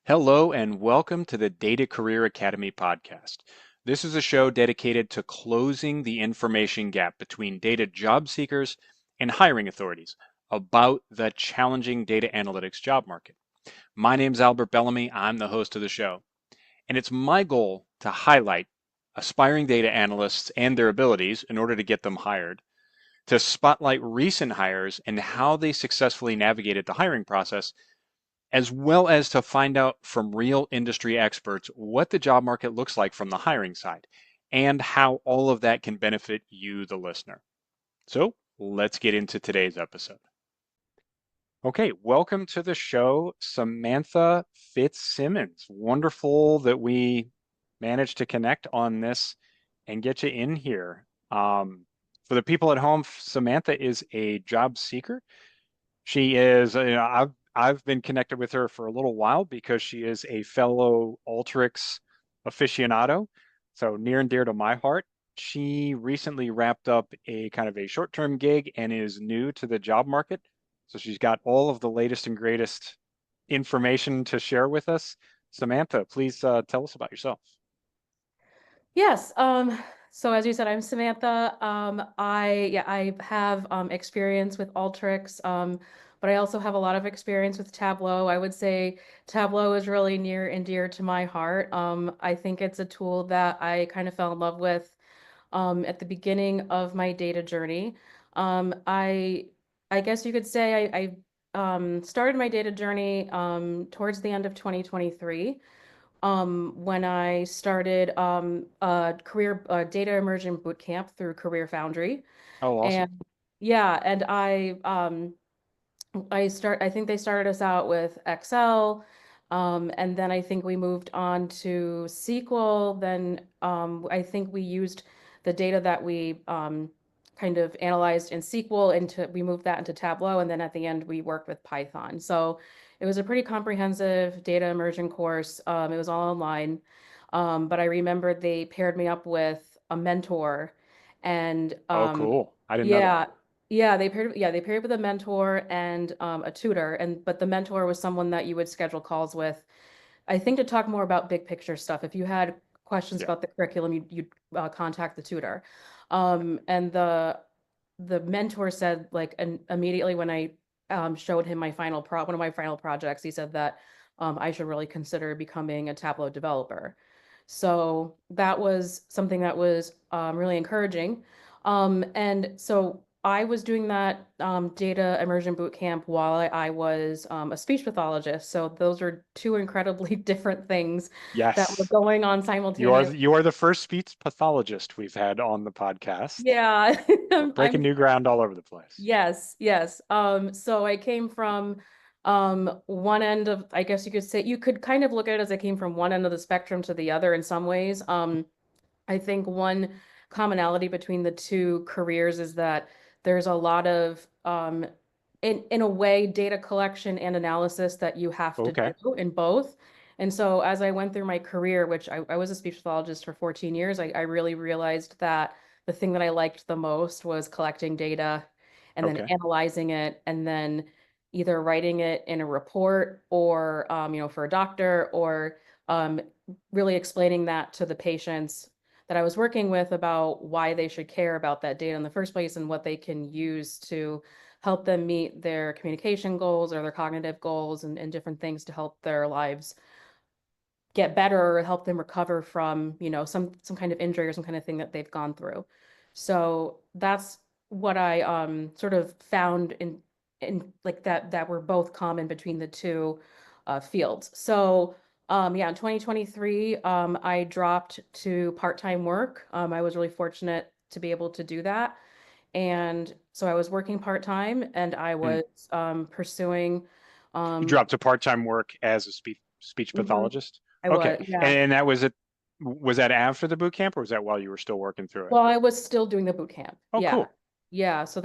Hello and welcome to the Data Career Academy podcast. This is a show dedicated to closing the information gap between data job seekers and hiring authorities about the challenging data analytics job market. My name is Albert Bellamy. I'm the host of the show, and it's my goal to highlight aspiring data analysts and their abilities in order to get them hired, to spotlight recent hires and how they successfully navigated the hiring process, as well as to find out from real industry experts what the job market looks like from the hiring side and how all of that can benefit you, the listener. So let's get into today's episode. Okay, welcome to the show, Samantha Fitzsimmons. Wonderful that we managed to connect on this and get you in here. For the people at home, Samantha is a job seeker. She is, I've been connected with her for a little while because she is a fellow Alteryx aficionado, so near and dear to my heart. She recently wrapped up a kind of a short-term gig and is new to the job market. So she's got all of the latest and greatest information to share with us. Samantha, please tell us about yourself. Yes. So as you said, I'm Samantha. I have experience with Alteryx, but I also have a lot of experience with Tableau. I would say Tableau is really near and dear to my heart. I think it's a tool that I kind of fell in love with at the beginning of my data journey. Um, I I guess you could say I started my data journey towards the end of 2023 when I started a career data immersion boot camp through Career Foundry. Oh, awesome. And yeah, and I think they started us out with Excel, and then I think we moved on to SQL. Then I think we used the data that we kind of analyzed in SQL into we moved that into Tableau, and then at the end we worked with Python. So it was a pretty comprehensive data immersion course. It was all online, but I remember they paired me up with a mentor, and Oh, cool. I didn't know that. yeah, they paired with a mentor and a tutor, and but the mentor was someone that you would schedule calls with, I think, to talk more about big picture stuff. If you had questions Yeah. about the curriculum, you'd contact the tutor. And the mentor said, like, and immediately when I showed him one of my final projects, he said that I should really consider becoming a Tableau developer. So that was something that was really encouraging. And so I was doing that data immersion boot camp while I was a speech pathologist. So those are two incredibly different things that were Yes. going on simultaneously. You are the first speech pathologist we've had on the podcast. Yeah, We're breaking I'm new ground all over the place. yes, yes. So I came from one end of, I guess you could say, you could kind of look at it as I came from one end of the spectrum to the other in some ways. I think one commonality between the two careers is that there's a lot of in a way data collection and analysis that you have to Okay. do in both. And so as I went through my career, which I was a speech pathologist for 14 years, I really realized that the thing that I liked the most was collecting data and then Okay. analyzing it and then either writing it in a report or for a doctor or um, really explaining that to the patients that I was working with about why they should care about that data in the first place and what they can use to help them meet their communication goals or their cognitive goals and different things to help their lives get better or help them recover from, some kind of injury or some kind of thing that they've gone through. So that's what I sort of found in like that were both common between the two fields. So yeah, in 2023, I dropped to part-time work. I was really fortunate to be able to do that. And so I was working part-time and I Hmm. was pursuing You um, dropped to part-time work as a speech mhm, pathologist. I Okay. was, yeah. And that was it. Was that after the boot camp or was that while you were still working through it? Well, I was still doing the boot camp. Oh, Yeah. cool. Yeah. So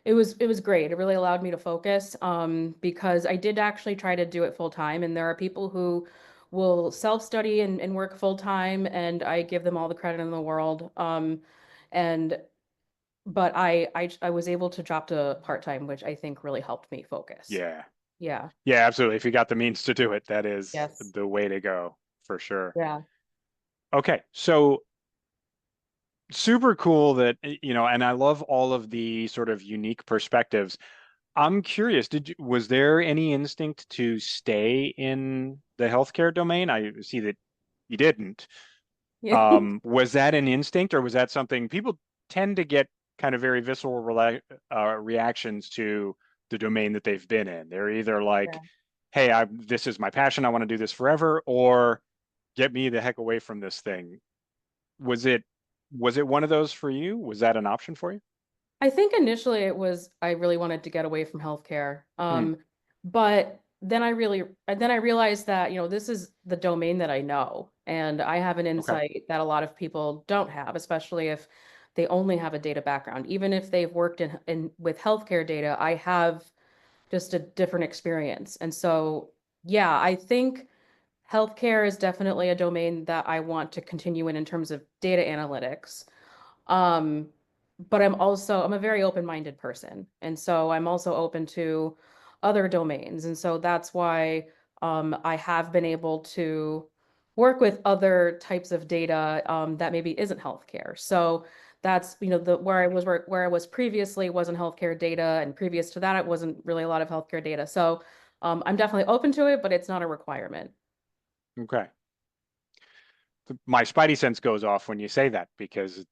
it was great. It really allowed me to focus because I did actually try to do it full time. And there are people who will self-study and work full time, and I give them all the credit in the world. And but I was able to drop to part time, which I think really helped me focus. Yeah. Yeah. Yeah, absolutely. If you got the means to do it, that is Yes. the way to go for sure. Yeah. Okay, so super cool that, and I love all of the sort of unique perspectives. I'm curious, was there any instinct to stay in the healthcare domain? I see that you didn't. Yeah. Was that an instinct, or was that something people tend to get kind of very visceral reactions to the domain that they've been in? They're either like, Yeah. "Hey, this is my passion. I want to do this forever," or "Get me the heck away from this thing." Was it was it one of those for you? Was that an option for you? I think initially it was I really wanted to get away from healthcare. Hmm. But then I realized that, this is the domain that I know, and I have an Okay. insight that a lot of people don't have, especially if they only have a data background. Even if they've worked in with healthcare data, I have just a different experience. And so, yeah, I think healthcare is definitely a domain that I want to continue in terms of data analytics. Um, but I'm a very open-minded person. And so I'm also open to other domains. And so that's why I have been able to work with other types of data that maybe isn't healthcare. So that's, the where I was previously wasn't healthcare data, and previous to that it wasn't really a lot of healthcare data. So I'm definitely open to it, but it's not a requirement. Okay. My spidey sense goes off when you say that because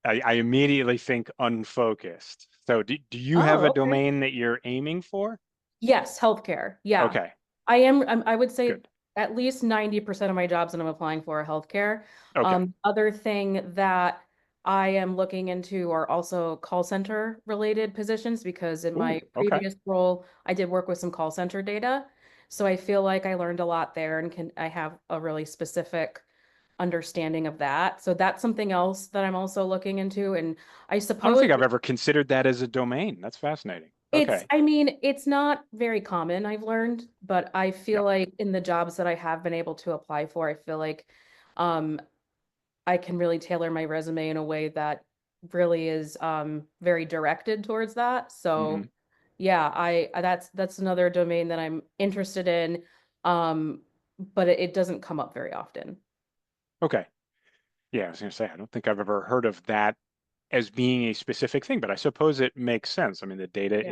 I immediately think unfocused. So do you have Oh, a okay. domain that you're aiming for? Yes, healthcare. Yeah. Okay, I would say good. at least 90% of my jobs that I'm applying for are healthcare. Okay. Other thing that I am looking into are also call center related positions, because in my Ooh, okay. previous role, I did work with some call center data. So I feel like I learned a lot there, and I have a really specific understanding of that. So that's something else that I'm also looking into. And I I don't suppose think I've ever considered that as a domain. That's fascinating. Okay. I mean, it's not very common, I've learned, but I Yeah. feel like in the jobs that I have been able to apply for, I feel like um, I can really tailor my resume in a way that really is very directed towards that. Hmm. So, yeah, that's another domain that I'm interested in, but it doesn't come up very often. Okay. Yeah, I was going to say, I don't think I've ever heard of that as being a specific thing, but I suppose it makes sense. I mean, the data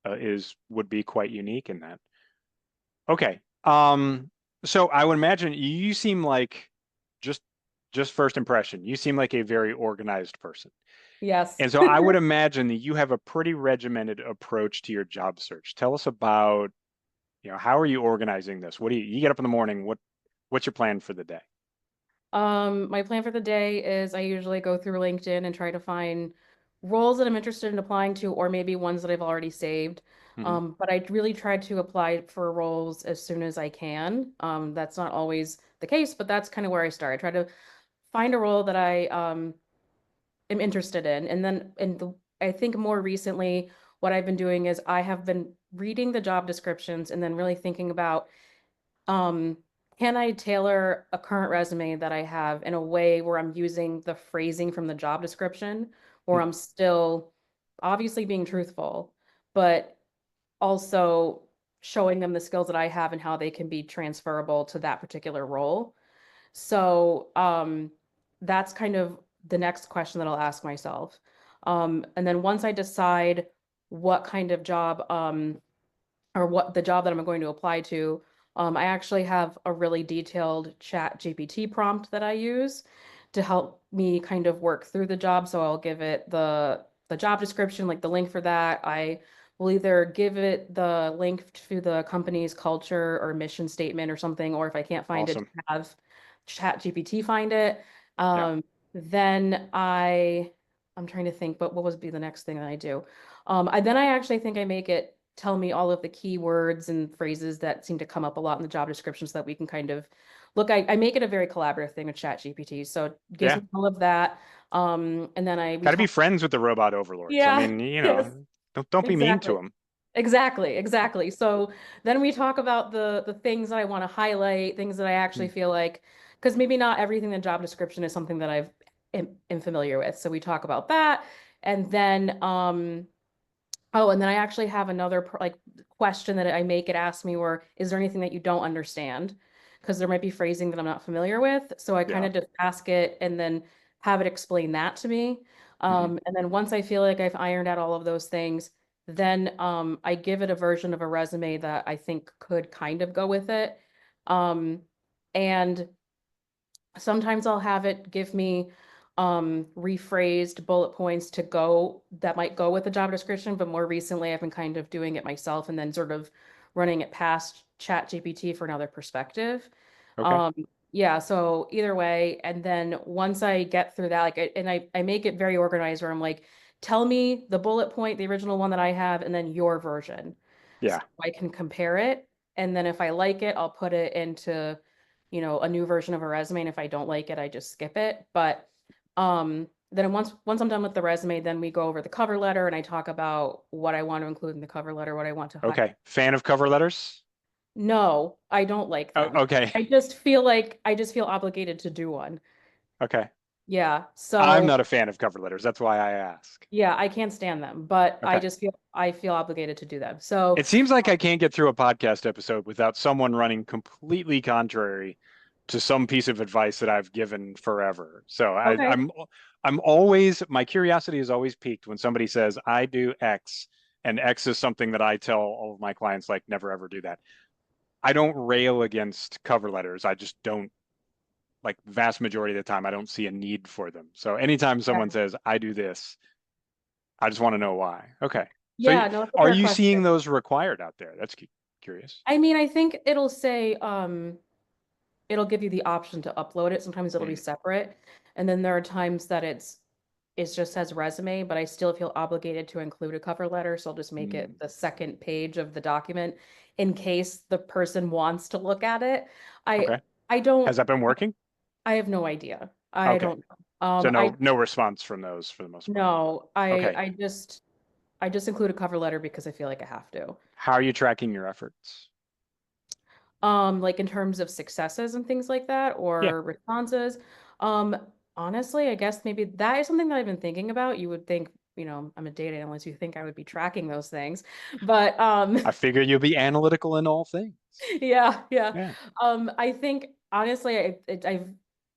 Yeah. would be quite unique in that. Okay. So I would imagine you seem like just just first impression, you seem like a very organized person. Yes. And so I would imagine that you have a pretty regimented approach to your job search. Tell us about, how are you organizing this? What do you get up in the morning? What's your plan for the day? My plan for the day is I usually go through LinkedIn and try to find roles that I'm interested in applying to, or maybe ones that I've already saved. Hmm. But I really try to apply for roles as soon as I can. That's not always the case, but that's kind of where I start. I try to find a role that I am interested in. And then I think more recently, what I've been doing is I have been reading the job descriptions and then really thinking about um, can I tailor a current resume that I have in a way where I'm using the phrasing from the job description, or I'm still obviously being truthful, but also showing them the skills that I have and how they can be transferable to that particular role. So, that's kind of the next question that I'll ask myself. And then once I decide what kind of job, or what the job that I'm going to apply to, I actually have a really detailed ChatGPT prompt that I use to help me kind of work through the job. So I'll give it the job description, like the link for that. I will either give it the link to the company's culture or mission statement or something, or if I can't find it, Awesome. have ChatGPT find it. Yeah. Then I'm trying to think, but what would be the next thing that I do? Then I actually think I make it tell me all of the keywords and phrases that seem to come up a lot in the job description so that we can kind of look. I make it a very collaborative thing with ChatGPT. So it gives Yeah. me all of that. And then we Got to be talk. friends with the robot overlords. I Yeah, mean, yes, don't be mean to exactly. them. Exactly. So then we talk about the things that I want to highlight, things that I actually feel like, because maybe not everything in the job description is something that am familiar with. So we talk about that. And then oh, and then I actually have another like question that I make it ask me, or is there anything that you don't understand? Because there might be phrasing that I'm not familiar with. So I kind Yeah. of just ask it and then have it explain that to me. Hmm. And then once I feel like I've ironed out all of those things, then I give it a version of a resume that I think could kind of go with it. And sometimes I'll have it give me rephrased bullet points to go that might go with the job description, but more recently I've been kind of doing it myself and then sort of running it past ChatGPT for another perspective. Okay. Um, yeah, so either way, and then once I get through that, I make it very organized where I'm like, tell me the bullet point, the original one that I have, and then your version. So Yeah. I can compare it. And then if I like it, I'll put it into a new version of a resume. And if I don't like it, I just skip it. But then once I'm done with the resume, then we go over the cover letter and I talk about what I want to include in the cover letter, what I want to highlight. Okay. Fan of cover letters? No, I don't like Oh, them. okay. I just feel obligated to do one. Okay. Yeah. I'm So not a fan of cover letters. That's why I ask. yeah, I can't stand them, but Okay. I feel obligated to do them. So It seems like I can't get through a podcast episode without someone running completely contrary to some piece of advice that I've given forever. So okay. I'm always my curiosity is always piqued when somebody says I do X and X is something that I tell all of my clients like never ever do that. I don't rail against cover letters. I just don't like vast majority of the time I don't see a need for them. So anytime someone Yeah. says I do this, I just want to know why. Okay. So Yeah, no, that's a are fair you seeing question. those required out there? That's curious. I mean, I think it'll say it'll give you the option to upload it. Sometimes it'll be Mm, separate. And then there are times that it's just as resume, but I still feel obligated to include a cover letter. So I'll just make it mm. the second page of the document in case the person wants to look at it. I Okay. I don't Has that been working? I have no idea. I Okay. don't know. So I no response from those for the most part. no, Okay. I just include a cover letter because I feel like I have to. How are you tracking your efforts? Like in terms of successes and things like that Yeah. or responses. Um, honestly, I guess maybe that is something that I've been thinking about. You would think, I'm a data analyst, you think I would be tracking those things. But I figure you'll be analytical in all things. yeah, yeah. Yeah. I think honestly,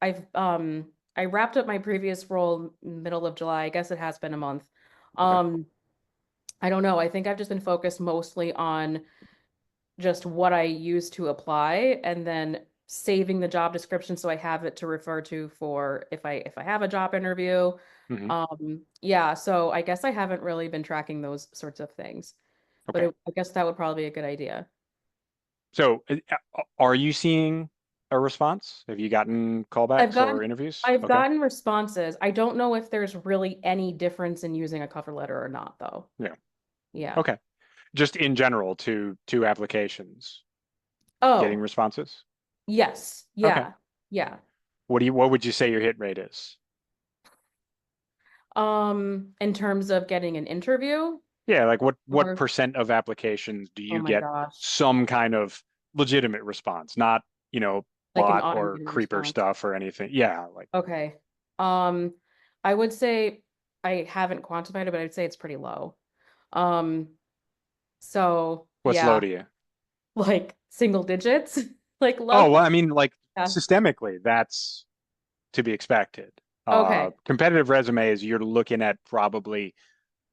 I wrapped up my previous role middle of July. I guess it has been a month. Okay. Um, I don't know. I think I've just been focused mostly on just what I use to apply and then saving the job description so I have it to refer to for if I have a job interview. Hmm. Yeah, so I guess I haven't really been tracking those sorts of things, but Okay. I guess that would probably be a good idea. So are you seeing a response? Have you gotten I've callbacks or gotten interviews? I've Okay. gotten responses. I don't know if there's really any difference in using a cover letter or not, though. Yeah. Yeah. Okay. Just in general to applications, getting Oh, responses? yes. Okay. Yeah. Yeah. What would you say your hit rate is? In terms of getting an interview Yeah, like what or percent of applications do oh you my get gosh. some kind of legitimate response, not, Like an bot or automated creeper response. stuff or anything? Yeah, like Okay. Um, I would say I haven't quantified it, but I'd say it's pretty low. Um, so what's low yeah, to you? like single digits, like Oh, low. well, I mean, like Yeah. systemically, that's to be expected. Okay. Competitive resumes, you're looking at probably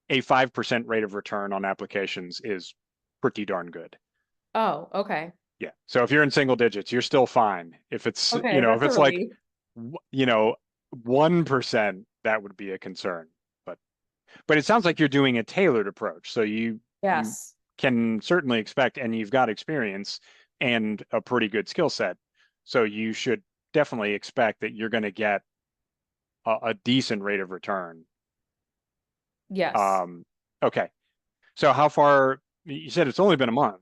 a 5% rate of return on applications is pretty darn good. Oh, okay. Yeah. So if you're in single digits, you're still fine. If it's, Okay, if that's a it's like, relief. 1%, that would be a concern. But but it sounds like you're doing a tailored approach. So you Yes. can certainly expect, and you've got experience and a pretty good skill set. So you should definitely expect that you're going to get a decent rate of return. Yes. Um, okay. So how far, you said it's only been a month.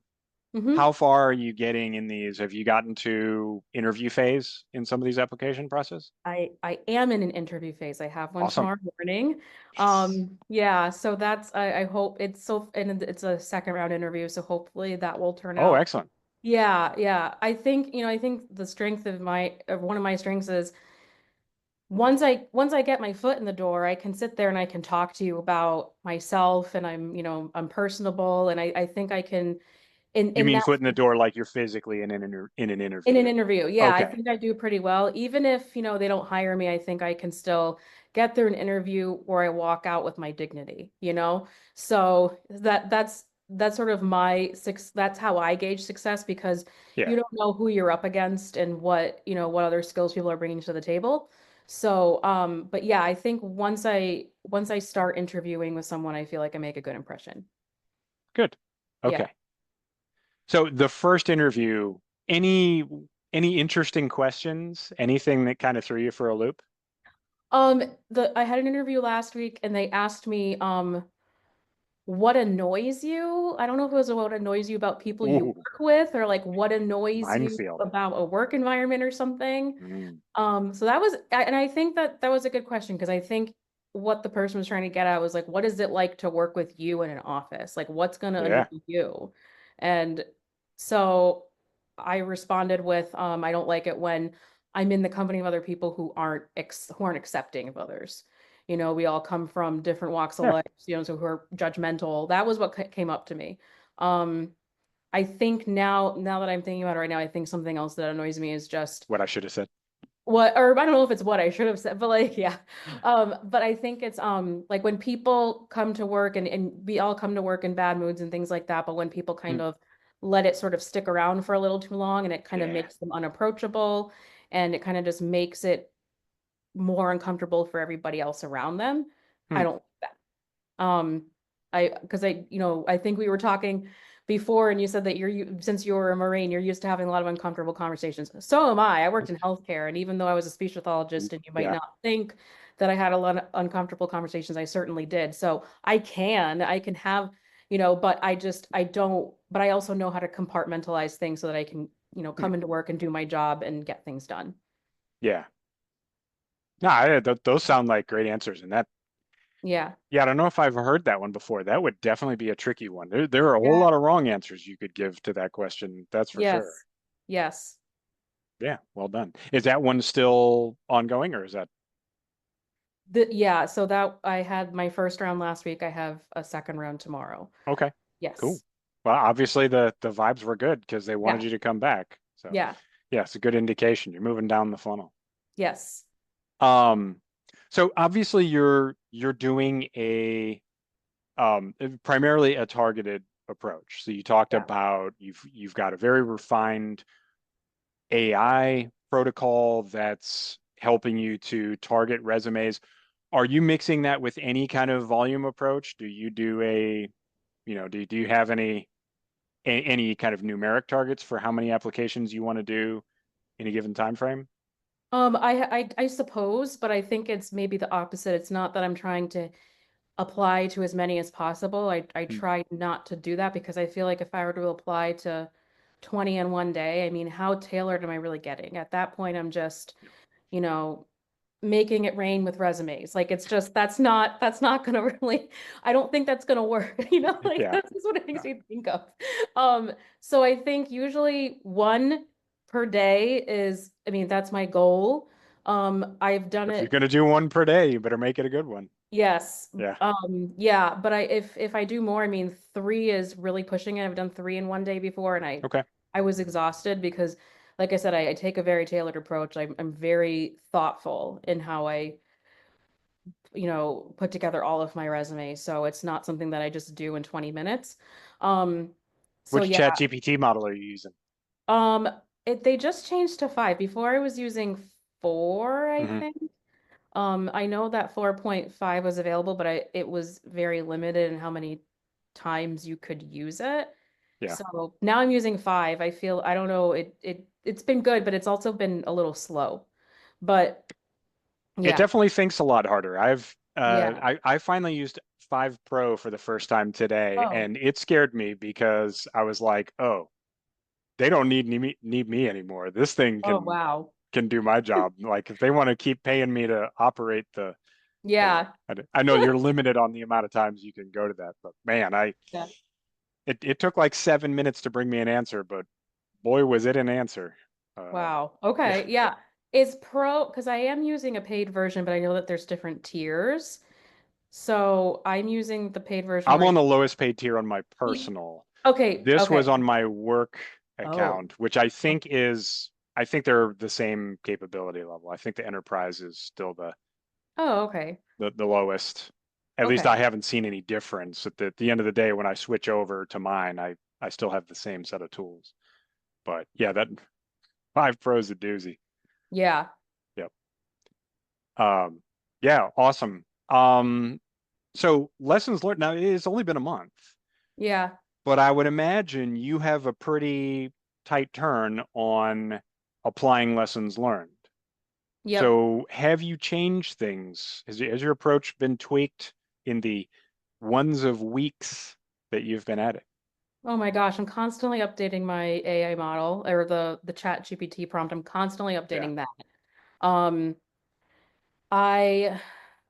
Mm-hmm. How far are you getting in these? Have you gotten to interview phase in some of these application process? I am in an interview phase. I have one Awesome. tomorrow morning. Yes. Yeah, so that's I hope it's so and it's a second round interview, so hopefully that will turn Oh, out. excellent. Yeah, yeah. I think, I think the strength of one of my strengths is once I get my foot in the door, I can sit there and I can talk to you about myself, and I'm personable, and I think I can You in mean that foot in the door like you're physically in an in an interview? interview. Yeah, I Okay. think I do pretty well. Even if, they don't hire me, I think I can still get through an interview where I walk out with my dignity. So that's sort of that's how I gauge success, because Yeah. you don't know who you're up against and what other skills people are bringing to the table. So, but yeah, I think once I start interviewing with someone, I feel like I make a good impression. Good. Yeah. Okay. So the first interview, any any interesting questions? Anything that kind of threw you for a loop? I had an interview last week and they asked me, what annoys you? I don't know if it was what annoys you about people you Ooh, work with, or like what annoys you minefield. about a work environment or something. Mm, So that was, and I think that was a good question, because I think what the person was trying to get at was like, what is it like to work with you in an office? Like, what's going to annoy yeah. you? And so I responded with, I don't like it when I'm in the company of other people who aren't accepting of others. We all come from different walks of Yeah. life, so who are judgmental. That was what came up to me. Um, I think now that I'm thinking about it right now, I think something else that annoys me is just What I should have said. or I don't know if it's what I should have said, but like, yeah. But I think it's like when people come to work, and we all come to work in bad moods and things like that, but when people kind Mm, of let it sort of stick around for a little too long, and it kind of yeah. makes them unapproachable, and it kind of just makes it more uncomfortable for everybody else around them. I Mm, don't like that. Because I think we were talking before, and you said that since you're a Marine, you're used to having a lot of uncomfortable conversations. So am I. I worked in healthcare, and even though I was a speech pathologist, and you might yeah. not think that I had a lot of uncomfortable conversations, I certainly did. So I can have, but I also know how to compartmentalize things so that I can, Mm, come into work and do my job and get things done. yeah. No, those sound like great answers. And that, Yeah. yeah, I don't know if I've heard that one before. That would definitely be a tricky one. There are a whole Yeah. lot of wrong answers you could give to that question. That's for sure. Yes. Yes. Yeah, well done. Is that one still ongoing or is that Yeah, so that I had my first round last week. I have a second round tomorrow. okay? Cool. Yes. Well, obviously the vibes were good because they wanted Yeah. you to come back. So Yeah. yeah, it's a good indication. You're moving down the funnel. Yes. Um, so obviously you're doing a primarily a targeted approach. So you talked Yeah. about you've got a very refined AI protocol that's helping you to target resumes. Are you mixing that with any kind of volume approach? Do you do do you have any kind of numeric targets for how many applications you want to do in a given time frame? I suppose, but I think it's maybe the opposite. It's not that I'm trying to apply to as many as possible. I Hmm. try not to do that, because I feel like if I were to apply to 20 in one day, I mean, how tailored am I really getting? At that point, I'm just, you know, making it rain with resumes. Like, it's just that's not gonna really, I don't think that's gonna work. Like, Yeah. that's just what it makes No. me think of. So I think usually one per day is, I mean, that's my goal. I've done If you're it. going to do one per day, you better make it a good one. Yes. Yeah. Yeah, but if I do more, I mean, three is really pushing it. I've done three in one day before, and I Okay. I was exhausted because, like I said, I take a very tailored approach. I'm very thoughtful in how I, put together all of my resume. So it's not something that I just do in 20 minutes. Um, so Which yeah, ChatGPT model are you using? um, they just changed to five. Before I was using four, I Hmm. think. I know that 4.5 was available, but it was very limited in how many times you could use it. Yeah. So now I'm using five. I don't know, it's been good, but it's also been a little slow. But It yeah, definitely thinks a lot harder. yeah. I finally used 5 Pro for the first time today, Oh, and it scared me because I was like, "Oh, they don't need me anymore. This thing oh wow. can do my job. Like if they want to keep paying me to operate Yeah. I know you're limited on the amount of times you can go to that, but man, Yeah. it took like 7 minutes to bring me an answer, but boy, was it an answer. Uh, Wow. yeah, Okay. Yeah. Is Pro, because I am using a paid version, but I know that there's different tiers. So I'm using the paid version I'm on right. the lowest paid tier on my Y- personal. Okay, This okay. was on my work Oh, account, which I think they're the same capability level. I think the enterprise is still oh, okay. the lowest. At least Okay. I haven't seen any difference. At the end of the day, when I switch over to mine, I still have the same set of tools. But yeah, that 5 Pro is a doozy. Yeah. Yep. Um, yeah, awesome. So lessons learned now, it's only been a month, Yeah. but I would imagine you have a pretty tight turn on applying lessons learned. Yep. So have you changed things? Has your approach been tweaked in the ones of weeks that you've been at it? Oh my gosh, I'm constantly updating my AI model or the ChatGPT prompt. I'm constantly Yeah. updating that. Um, I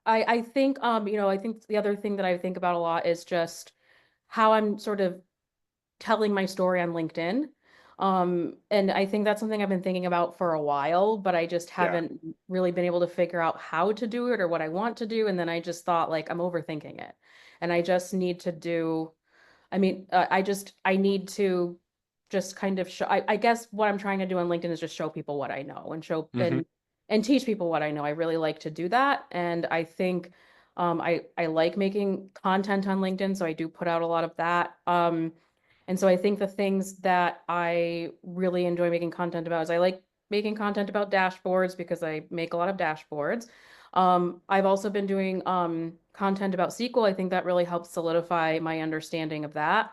I think I think the other thing that I think about a lot is just how I'm sort of telling my story on LinkedIn. And I think that's something I've been thinking about for a while, but I just Yeah. haven't really been able to figure out how to do it or what I want to do. And then I just thought like I'm overthinking it. And I just need to do I need to just kind of show, I guess what I'm trying to do on LinkedIn is just show people what I know and show Hmm. and teach people what I know. I really like to do that. And I think I like making content on LinkedIn, so I do put out a lot of that. And so I think the things that I really enjoy making content about is I like making content about dashboards because I make a lot of dashboards. I've also been doing content about SQL. I think that really helps solidify my understanding of that.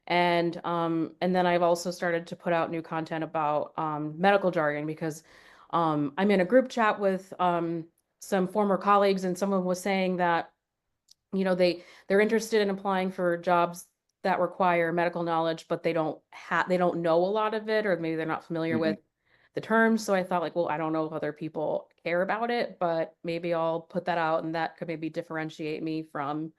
And then I've also started to put out new content about medical jargon because I'm in a group chat with some former colleagues, and someone was saying that they're interested in applying for jobs that require medical knowledge, but they don't know a lot of it, or maybe they're not familiar Hmm. with the terms. So I thought like, well, I don't know if other people care about it, but maybe I'll put that out and that could maybe differentiate me from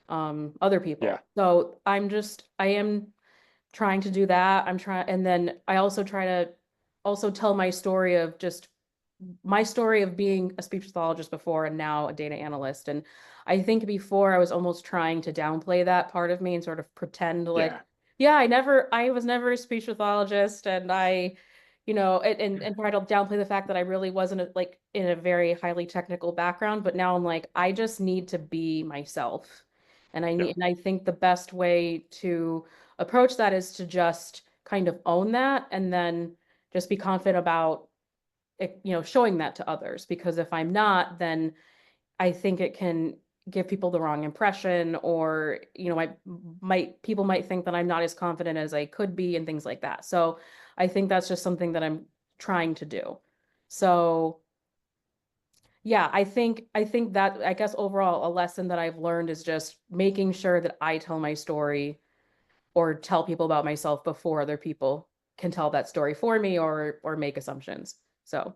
other Yeah. people. So I am trying to do that. I'm trying, and then I also try to also tell my story of just my story of being a speech pathologist before and now a data analyst. And I think before I was almost trying to downplay that part of me and sort of pretend like, Yeah. yeah, I was never a speech pathologist, and and try to downplay the fact that I really wasn't like in a very highly technical background. But now I'm like, I just need to be myself. Yeah. And I think the best way to approach that is to just kind of own that and then just be confident about showing that to others. Because if I'm not, then I think it can give people the wrong impression, or people might think that I'm not as confident as I could be and things like that. So I think that's just something that I'm trying to do. So yeah, I think that I guess overall a lesson that I've learned is just making sure that I tell my story or tell people about myself before other people can tell that story for me or make assumptions. So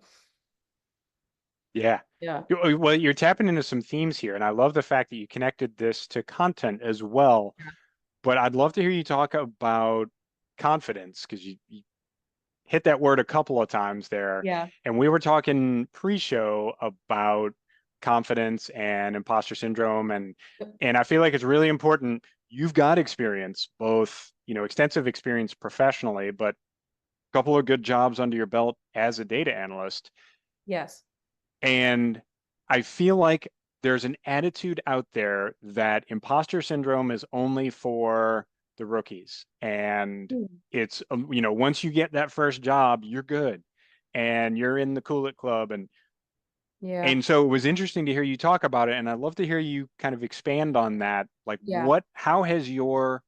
Yeah. yeah. Well, you're tapping into some themes here, and I love the fact that you connected this to content as well. But I'd love to hear you talk about confidence because you hit that word a couple of times there. Yeah. And we were talking pre-show about confidence and imposter syndrome, and I feel like it's really important. You've got experience, both, extensive experience professionally, but a couple of good jobs under your belt as a data analyst. Yes. And I feel like there's an attitude out there that imposter syndrome is only for the rookies. And Mm. it's, once you get that first job, you're good and you're in the Cool It Club. Yeah. And so it was interesting to hear you talk about it. And I'd love to hear you kind of expand on that. Like Yeah. how has your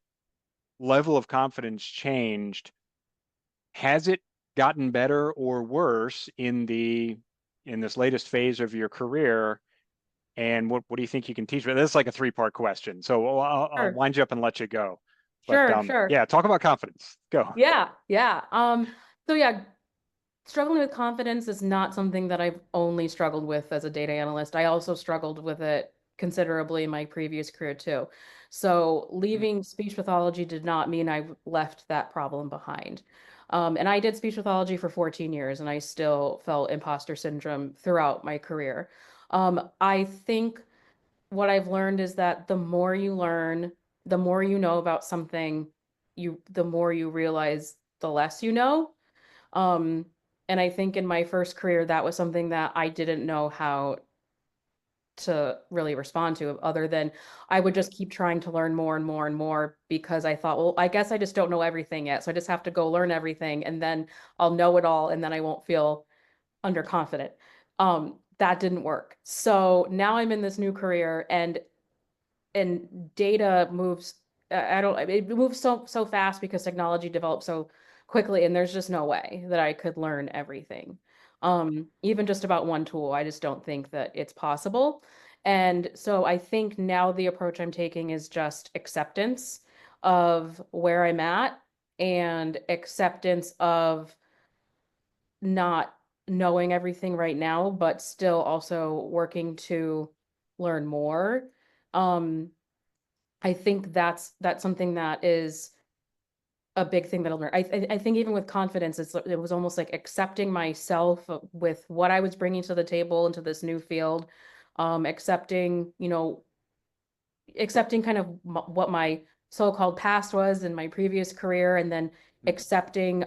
level of confidence changed? Has it gotten better or worse in this latest phase of your career? And what do you think you can teach me? This is like a three-part question, so I'll Sure. wind you up and let you go. But Sure. Sure. yeah, talk about confidence. Go. Yeah. Yeah. So yeah, struggling with confidence is not something that I've only struggled with as a data analyst. I also struggled with it considerably in my previous career too. So Mm. leaving speech pathology did not mean I left that problem behind. And I did speech pathology for 14 years, and I still felt imposter syndrome throughout my career. I think what I've learned is that the more you learn, the more you know about something, the more you realize the less you know. Um, and I think in my first career, that was something that I didn't know how to really respond to, other than I would just keep trying to learn more and more and more because I thought, well, I guess I just don't know everything yet. So I just have to go learn everything and then I'll know it all and then I won't feel underconfident. That didn't work. So now I'm in this new career, and data moves. I don't. It moves so fast because technology develops so quickly, and there's just no way that I could learn everything. Even just about one tool, I just don't think that it's possible. And so I think now the approach I'm taking is just acceptance of where I'm at and acceptance of not knowing everything right now, but still also working to learn more. Um, I think that's something that is a big thing that I'll learn. I think even with confidence, it was almost like accepting myself with what I was bringing to the table into this new field, accepting, accepting kind of what my so-called past was in my previous career, and then Mhm. accepting,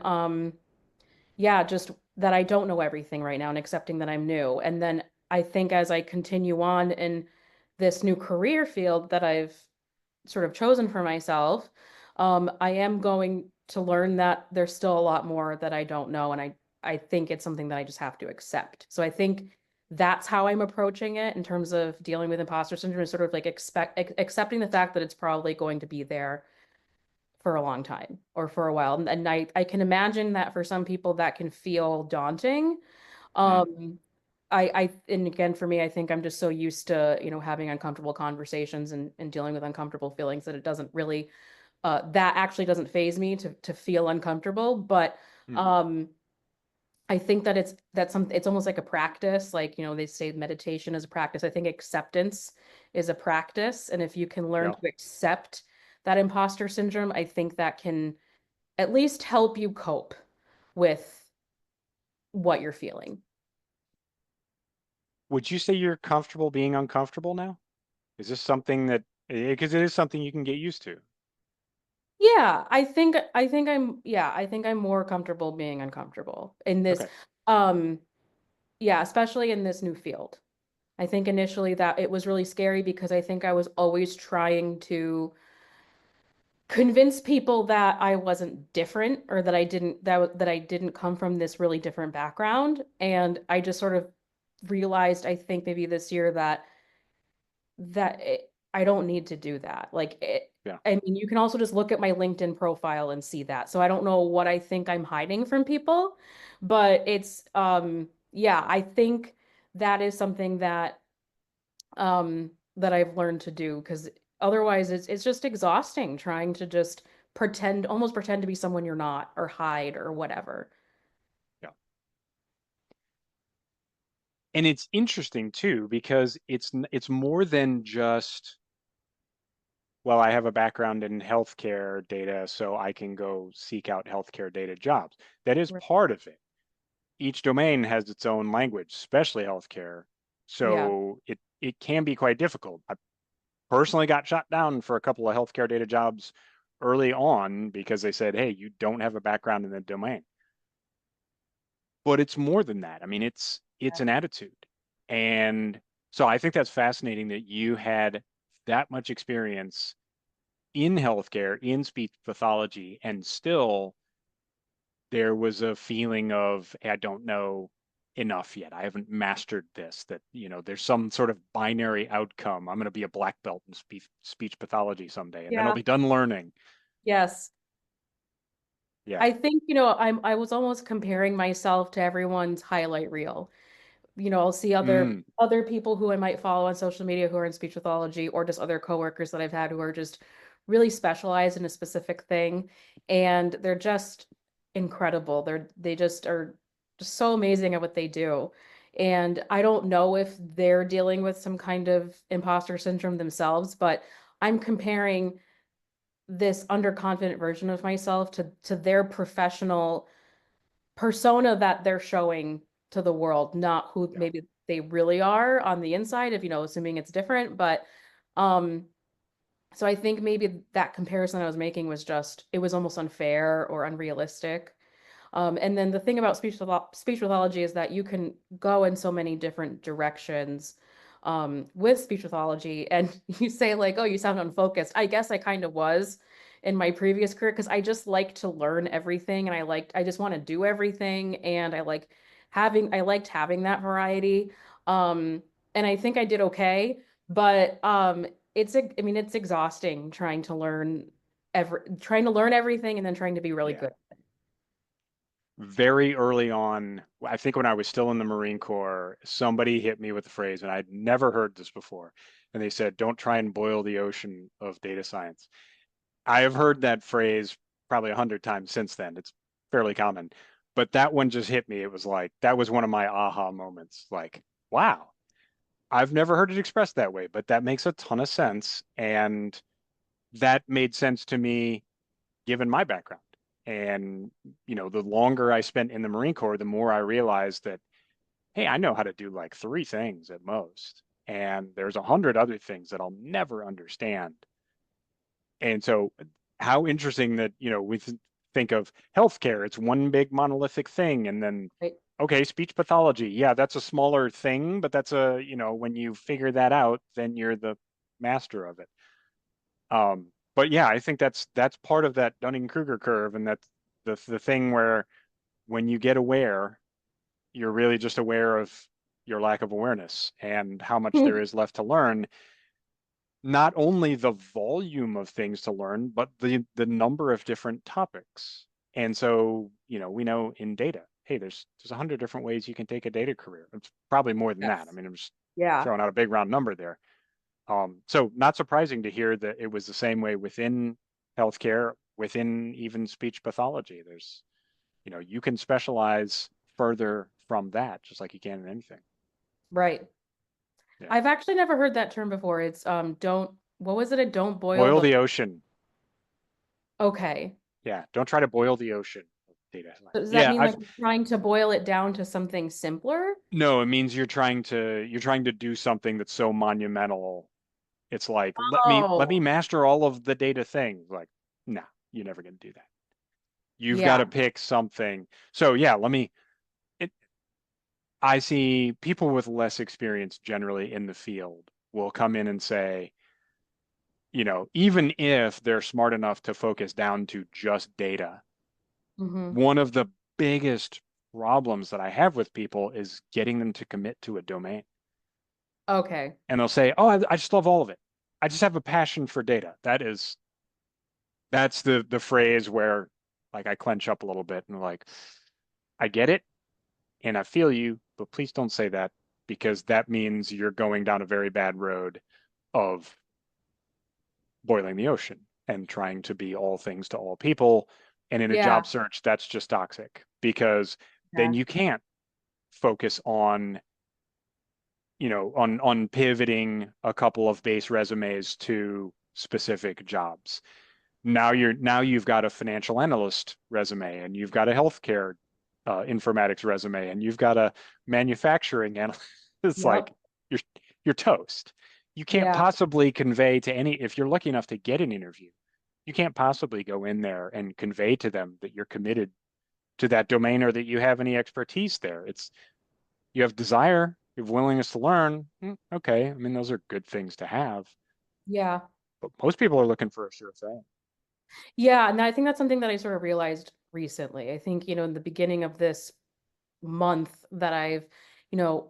yeah, just that I don't know everything right now and accepting that I'm new. And then I think as I continue on in this new career field that I've sort of chosen for myself, I am going to learn that there's still a lot more that I don't know, and I think it's something that I just have to accept. So I think that's how I'm approaching it in terms of dealing with imposter syndrome, is sort of like accepting the fact that it's probably going to be there for a long time or for a while. And I can imagine that for some people that can feel daunting. Mm. Um, and again, for me, I think I'm just so used to, having uncomfortable conversations and dealing with uncomfortable feelings that it doesn't really, that actually doesn't phase me to feel uncomfortable. But, Mm. um, I think that it's almost like a practice. Like, they say meditation is a practice. I think acceptance is a practice. And if you can learn Yeah. to accept that imposter syndrome, I think that can at least help you cope with what you're feeling. Would you say you're comfortable being uncomfortable now? Is this something that, because it is something you can get used to? Yeah, I think I'm more comfortable being uncomfortable in this, Okay. um, yeah, especially in this new field. I think initially that it was really scary because I think I was always trying to convince people that I wasn't different, or that I didn't come from this really different background. And I just sort of realized, I think maybe this year, I don't need to do that. Yeah. I mean, you can also just look at my LinkedIn profile and see that. So I don't know what I think I'm hiding from people, but yeah, I think that is something that I've learned to do, because otherwise it's just exhausting trying to just almost pretend to be someone you're not, or hide or whatever. Yeah. And it's interesting too because it's more than just, well, I have a background in healthcare data, so I can go seek out healthcare data jobs. That is Right. part of it. Each domain has its own language, especially healthcare. Yeah. So it can be quite difficult. I personally got shot down for a couple of healthcare data jobs early on because they said, "Hey, you don't have a background in the domain." But it's more than that. I mean, it's an attitude. And so I think that's fascinating that you had that much experience in healthcare, in speech pathology, and still there was a feeling of, hey, I don't know enough yet. I haven't mastered this, that, there's some sort of binary outcome. I'm going to be a black belt in speech pathology someday, and then I'll Yeah. be done learning. Yes. Yeah. I think, I was almost comparing myself to everyone's highlight reel. I'll see Mm, other people who I might follow on social media who are in speech pathology, or just other coworkers that I've had who are just really specialized in a specific thing, and they're just incredible. They just are just so amazing at what they do. And I don't know if they're dealing with some kind of imposter syndrome themselves, but I'm comparing this underconfident version of myself to their professional persona that they're showing to the world, not who Yeah. maybe they really are on the inside, if, assuming it's different. But um, so I think maybe that comparison I was making was just, it was almost unfair or unrealistic. And then the thing about speech pathology is that you can go in so many different directions with speech pathology. And you say like, oh, you sound unfocused. I guess I kind of was in my previous career because I just like to learn everything and I just want to do everything. And I liked having that variety. Um, and I think I did okay, but I mean, it's exhausting trying to learn everything and then trying to be really Yeah. good. Very early on, I think when I was still in the Marine Corps, somebody hit me with the phrase, and I'd never heard this before. And they said, don't try and boil the ocean of data science. I have heard that phrase probably 100 times since then. It's fairly common. But that one just hit me. It was like, that was one of my aha moments. Like, wow, I've never heard it expressed that way, but that makes a ton of sense. And that made sense to me given my background. And, the longer I spent in the Marine Corps, the more I realized that, hey, I know how to do like three things at most. And there's 100 other things that I'll never understand. And so, how interesting that, think of healthcare, it's one big monolithic thing. And then, Right. okay, speech pathology. Yeah, that's a smaller thing, but when you figure that out, then you're the master of it. But yeah, I think that's part of that Dunning-Kruger curve, and that's the thing where when you get aware, you're really just aware of your lack of awareness and how much there is left to learn. Not only the volume of things to learn, but the number of different topics. And so, we know in data, hey, there's 100 different ways you can take a data career. It's probably more than that. I Yes. mean, I'm just Yeah. throwing out a big round number there. So not surprising to hear that it was the same way within healthcare, within even speech pathology. You can specialize further from that, just like you can in anything. Right. Yeah. I've actually never heard that term before. It's don't what was it? A don't boil Boil the the ocean. okay. Yeah. Don't try to boil the ocean of data. Does that Yeah. mean like I've trying to boil it down to something simpler? No, it means you're trying to do something that's so monumental. It's like, let me Oh, master all of the data things. Like, nah, you're never going to do that. You've got to yeah. pick something. So yeah, it, I see people with less experience generally in the field will come in and say, even if they're smart enough to focus down to just data, Hmm. one of the biggest problems that I have with people is getting them to commit to a domain. Okay. And they'll say, "Oh, I just love all of it. I just have a passion for data." That's the phrase where like I clench up a little bit and like, I get it and I feel you, but please don't say that because that means you're going down a very bad road of boiling the ocean and trying to be all things to all people. And in a Yeah. job search, that's just toxic because then Yeah. you can't focus on, on pivoting a couple of base resumes to specific jobs. Now you've got a financial analyst resume and you've got a healthcare informatics resume and you've got a manufacturing analyst. It's like Yep. you're you're toast. You can't Yeah. possibly convey to any, if you're lucky enough to get an interview, you can't possibly go in there and convey to them that you're committed to that domain or that you have any expertise there. You have desire, you have willingness to learn. Okay, I mean those are good things to have, Yeah. but most people are looking for a sure thing. Yeah. And I think that's something that I sort of realized recently. I think, in the beginning of this month that I've,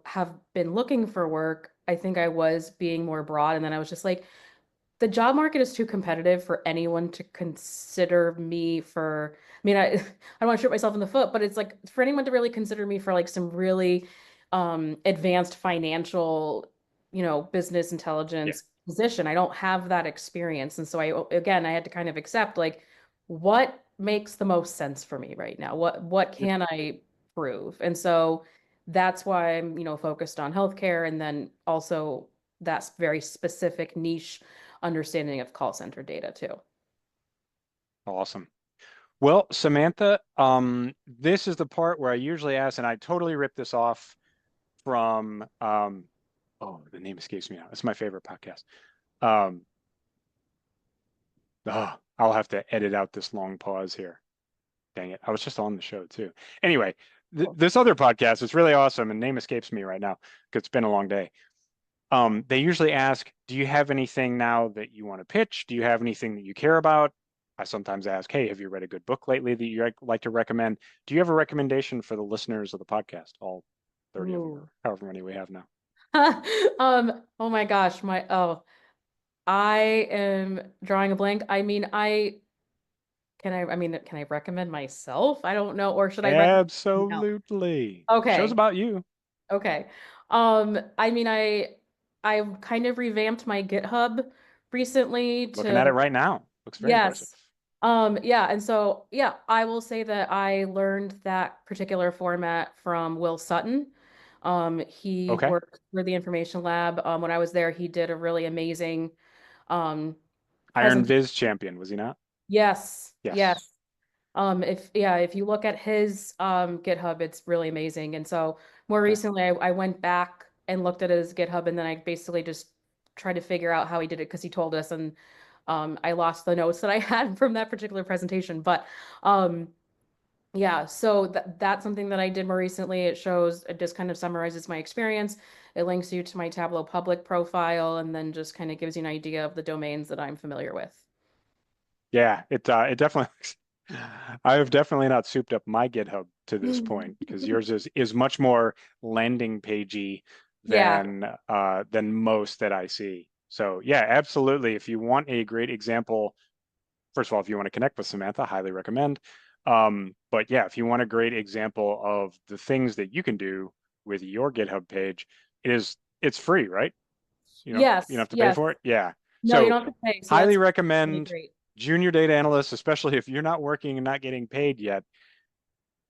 have been looking for work, I think I was being more broad. And then I was just like, the job market is too competitive for anyone to consider me for, I mean, I I don't want to shoot myself in the foot, but it's like for anyone to really consider me for like some really advanced financial, business Yeah, intelligence position. I don't have that experience. And so again, I had to kind of accept like what makes the most sense for me right now? What yeah, can I prove? And so that's why I'm, focused on healthcare and then also that's very specific niche understanding of call center data too. awesome. Well, Samantha, this is the part where I usually ask, and I totally ripped this off from, oh, the name escapes me now. It's my favorite podcast. Um, I'll have to edit out this long pause here. Dang it. I was just on the show too. Anyway, th Cool. this other podcast is really awesome, and name escapes me right now because it's been a long day. They usually ask, do you have anything now that you want to pitch? Do you have anything that you care about? I sometimes ask, hey, have you read a good book lately that you like to recommend? Do you have a recommendation for the listeners of the podcast, all 30 of them Ooh. or however many we have now? Oh my gosh, I am drawing a blank. Can I recommend myself? I don't know, or should I recommend something else? Absolutely. Show's Okay. about you. Okay. I've kind of revamped my GitHub recently Looking at it to right now. Looks very impressive. yes. Yeah, and so yeah, I will say that I learned that particular format from Will Sutton. He Okay. worked for the Information Lab. When I was there, he did a really amazing um Iron presentation. Viz champion, was he not? Yes, Yes. yes. If you look at his GitHub, it's really amazing. And so more Yeah. recently I went back and looked at his GitHub and then I basically just tried to figure out how he did it because he told us and I lost the notes that I had from that particular presentation. But um yeah, so that's something that I did more recently. It just kind of summarizes my experience. It links you to my Tableau public profile and then just kind of gives you an idea of the domains that I'm familiar with. Yeah, it definitely I have definitely not souped up my GitHub to this point because yours is much more landing pagey Yeah, than most that I see. So yeah, absolutely. If you want a great example, first of all, if you want to connect with Samantha, highly recommend. But yeah, if you want a great example of the things that you can do with your GitHub page, it's free, right? You don't yes, have to pay yes. for it. Yeah. No, you So don't have to pay. So highly that's really recommend great. junior data analysts, especially if you're not working and not getting paid yet.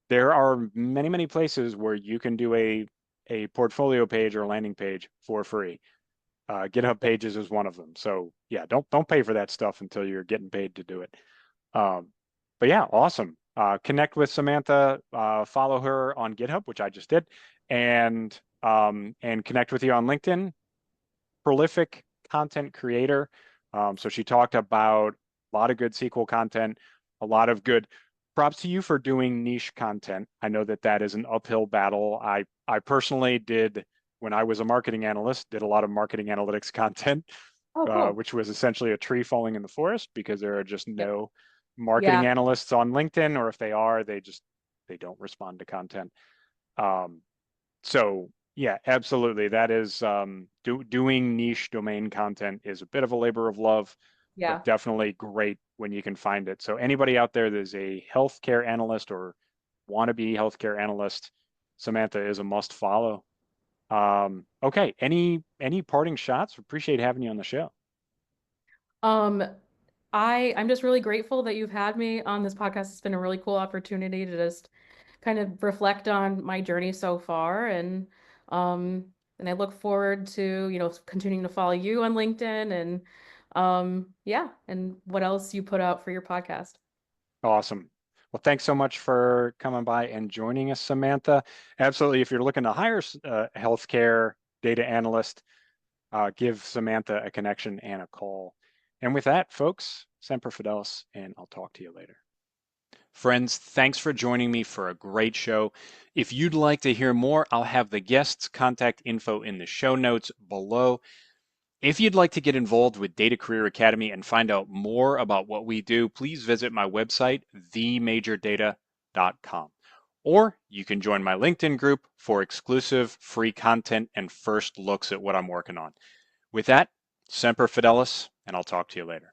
There are many, many places where you can do a portfolio page or a landing page for free. GitHub Pages is one of them. So yeah, don't pay for that stuff until you're getting paid to do it. Um, but yeah, awesome. Connect with Samantha, follow her on GitHub, which I just did, and connect with you on LinkedIn. Prolific content creator. So she talked about a lot of good SQL content, a lot of good props to you for doing niche content. I know that that is an uphill battle. I personally did when I was a marketing analyst, did a lot of marketing analytics content, Oh, cool. which was essentially a tree falling in the forest because there are just Yep. no marketing Yeah. analysts on LinkedIn, or if they are, they don't respond to content. Um, so yeah, absolutely. That is doing niche domain content is a bit of a labor of love, but Yeah. definitely great when you can find it. So anybody out there that is a healthcare analyst or wannabe healthcare analyst, Samantha is a must follow. Okay, any parting shots? Appreciate having you on the show. Um, I'm just really grateful that you've had me on this podcast. It's been a really cool opportunity to just kind of reflect on my journey so far um and I look forward to, continuing to follow you on LinkedIn and yeah, and what else you put out for your podcast. Awesome. Well, thanks so much for coming by and joining us, Samantha. Absolutely. If you're looking to hire a healthcare data analyst, give Samantha a connection and a call. And with that, folks, Semper Fidelis, and I'll talk to you later. Friends, thanks for joining me for a great show. If you'd like to hear more, I'll have the guests' contact info in the show notes below. If you'd like to get involved with Data Career Academy and find out more about what we do, please visit my website, themajordata.com. Or you can join my LinkedIn group for exclusive free content and first looks at what I'm working on. With that, Semper Fidelis, and I'll talk to you later.